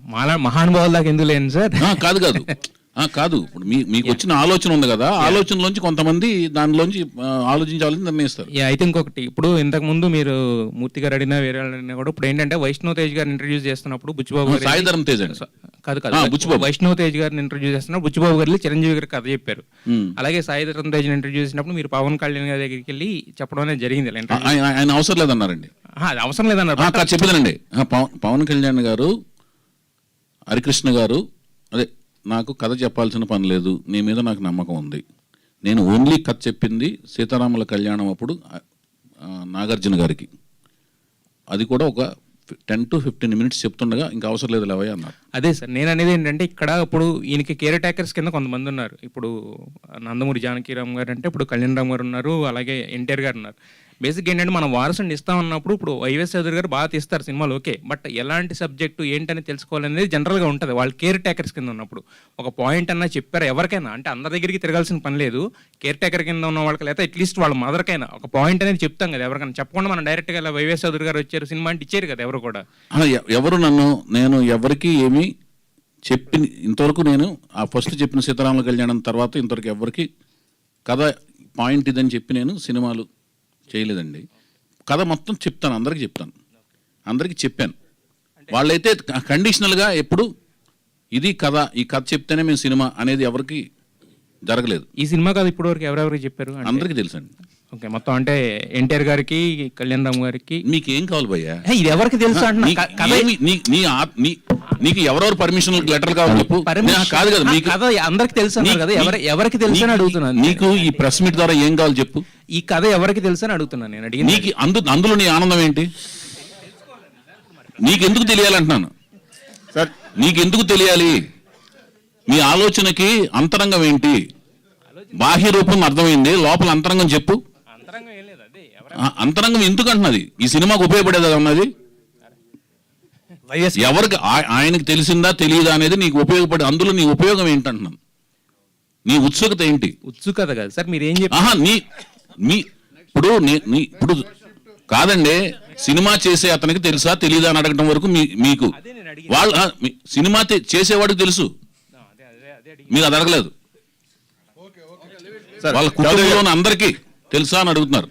మహానుభావుల దాకా ఎందుకు లేను సార్. కాదు కాదు కాదు, ఇప్పుడు మీకు వచ్చిన ఆలోచన ఉంది కదా, ఆలోచనలోంచి కొంతమంది దానిలోంచి ఆలోచించాలని నిర్ణయిస్తారు. అయితే ఇంకొకటి, ఇప్పుడు ఇంతకు ముందు మీరు మూర్తి గారు అడిగినా వేరే వాళ్ళు అడిగినా కూడా ఇప్పుడు ఏంటంటే వైష్ణవ్ తేజ్ గారిని ఇంట్రడ్యూస్ చేస్తున్నప్పుడు బుచ్చిబాబు గారు, సాయిధరం తేజ్ కాదు వైష్ణవ్ తేజ్ గారిని ఇంట్రడ్యూస్ చేస్తున్నప్పుడు బుచ్చిబాబు గారు చిరంజీవి గారికి కథ చెప్పారు. అలాగే సాయిధరం తేజ్ ఇంట్రడ్యూస్ చేసినప్పుడు మీరు పవన్ కళ్యాణ్ గారి దగ్గరికి వెళ్ళి చెప్పడం అనేది జరిగింది. ఆయన అవసరం లేదన్నారండి. అది అవసరం లేదన్నారు. చెప్పేదండి, పవన్ కళ్యాణ్ గారు, హరికృష్ణ గారు, అదే నాకు కథ చెప్పాల్సిన పని లేదు, నీ మీద నాకు నమ్మకం ఉంది, నేను ఓన్లీ కథ చెప్పింది సీతారాముల కళ్యాణం అప్పుడు నాగార్జున గారికి, అది కూడా ఒక 10 to 15 minutes చెప్తుండగా ఇంకా అవసరం లేదు లేవయ్య అన్నారు. అదే సార్ నేను అనేది ఏంటంటే, ఇక్కడ ఇప్పుడు ఈయనకి కేర్ టేకర్స్ కింద కొంతమంది ఉన్నారు. ఇప్పుడు నందమూరి జానకీరామ్ గారు అంటే ఇప్పుడు కళ్యాణ్ రామ్ గారు ఉన్నారు, అలాగే ఎన్టీఆర్ గారు ఉన్నారు. బేసిక్ ఏంటంటే మనం వారసుని ఇస్తామన్నప్పుడు ఇప్పుడు వైఎస్ చౌదరి గారు బాగా తీస్తారు సినిమాలు, ఓకే, బట్ ఎలాంటి సబ్జెక్టు ఏంటని తెలుసుకోవాలనేది జనరల్గా ఉంటుంది వాళ్ళు కేర్ టేకర్స్ కింద ఉన్నప్పుడు. ఒక పాయింట్ అన్నా చెప్పారు ఎవరికైనా, అంటే అందరి దగ్గరికి తిరగాల్సిన పని లేదు, కేర్ టేకర్ కింద ఉన్న వాళ్ళకి, లేదా అట్లీస్ట్ వాళ్ళ మదర్కైనా ఒక పాయింట్ అనేది చెప్తాం కదా ఎవరికైనా. చెప్పకుండా మనం డైరెక్ట్గా ఇలా వైఎస్ చౌదరి గారు వచ్చారు సినిమా అంటే ఇచ్చారు కదా ఎవరు కూడా. ఎవరు నేను ఎవరికి ఏమి చెప్పి ఇంతవరకు నేను ఆ ఫస్ట్ చెప్పిన సీతారాముల కళ్యాణం తర్వాత ఇంతవరకు ఎవరికి కథ పాయింట్ ఇదని చెప్పి నేను సినిమాలు చేయలేదండి. కథ మొత్తం చెప్తాను, అందరికీ చెప్తాను, అందరికీ చెప్పాను. వాళ్ళైతే కండిషనల్గా ఎప్పుడు ఇది కథ, ఈ కథ చెప్తేనే మేము సినిమా అనేది ఎవరికి జరగలేదు. ఈ సినిమా కథ ఇప్పటివరకు ఎవరెవరికి చెప్పారు? అందరికీ తెలుసండి. ఓకే, మొత్తం అంటే ఎన్టీఆర్ గారికి, కళ్యాణ్ రామ్ గారికి. మీకు ఏం కావాలి భయ్యా? ఇది ఎవరికి తెలుసు అంటే నీకు ఎవరెవరు పర్మిషన్ లెటర్లు కావాలి చెప్పు. కాదు కదా, మీకు కథ అందరికి తెలుసు కదా, ఎవరికి తెలుసు అని అడుగుతున్నాను. నీకు ఈ ప్రెస్ మీట్ ద్వారా ఏం కావాలి చెప్పు. ఈ కథ ఎవరికి తెలుసు అని అడుగుతున్నాను నేను. అడిగి నీకు అందులో నీ ఆనందం ఏంటి? నీకెందుకు తెలియాలంటున్నాను సార్, నీకెందుకు తెలియాలి? మీ ఆలోచనకి అంతరంగం ఏంటి? బాహ్య రూపం అర్థమైంది, లోపల అంతరంగం చెప్పు. అంతరంగం ఎందుకు అంటున్నది? ఈ సినిమాకు ఉపయోగపడేది ఉన్నది ఎవరికి? ఆయనకి తెలిసిందా తెలియదా అనేది నీకు ఉపయోగపడే, అందులో నీ ఉపయోగం ఏంటంటున్నాను, నీ ఉత్సుకత ఏంటి? ఉత్సుకత కాదు సార్, మీరు ఏం చెప్పారు? ఇప్పుడు కాదండి, సినిమా చేసే అతనికి తెలుసా తెలియదా అని అడగటం వరకు మీకు వాళ్ళు సినిమా చేసేవాడికి తెలుసు, మీకు అది అడగలేదు. వాళ్ళ కుటుంబంలో అందరికీ తెలుసా అని అడుగుతున్నారు.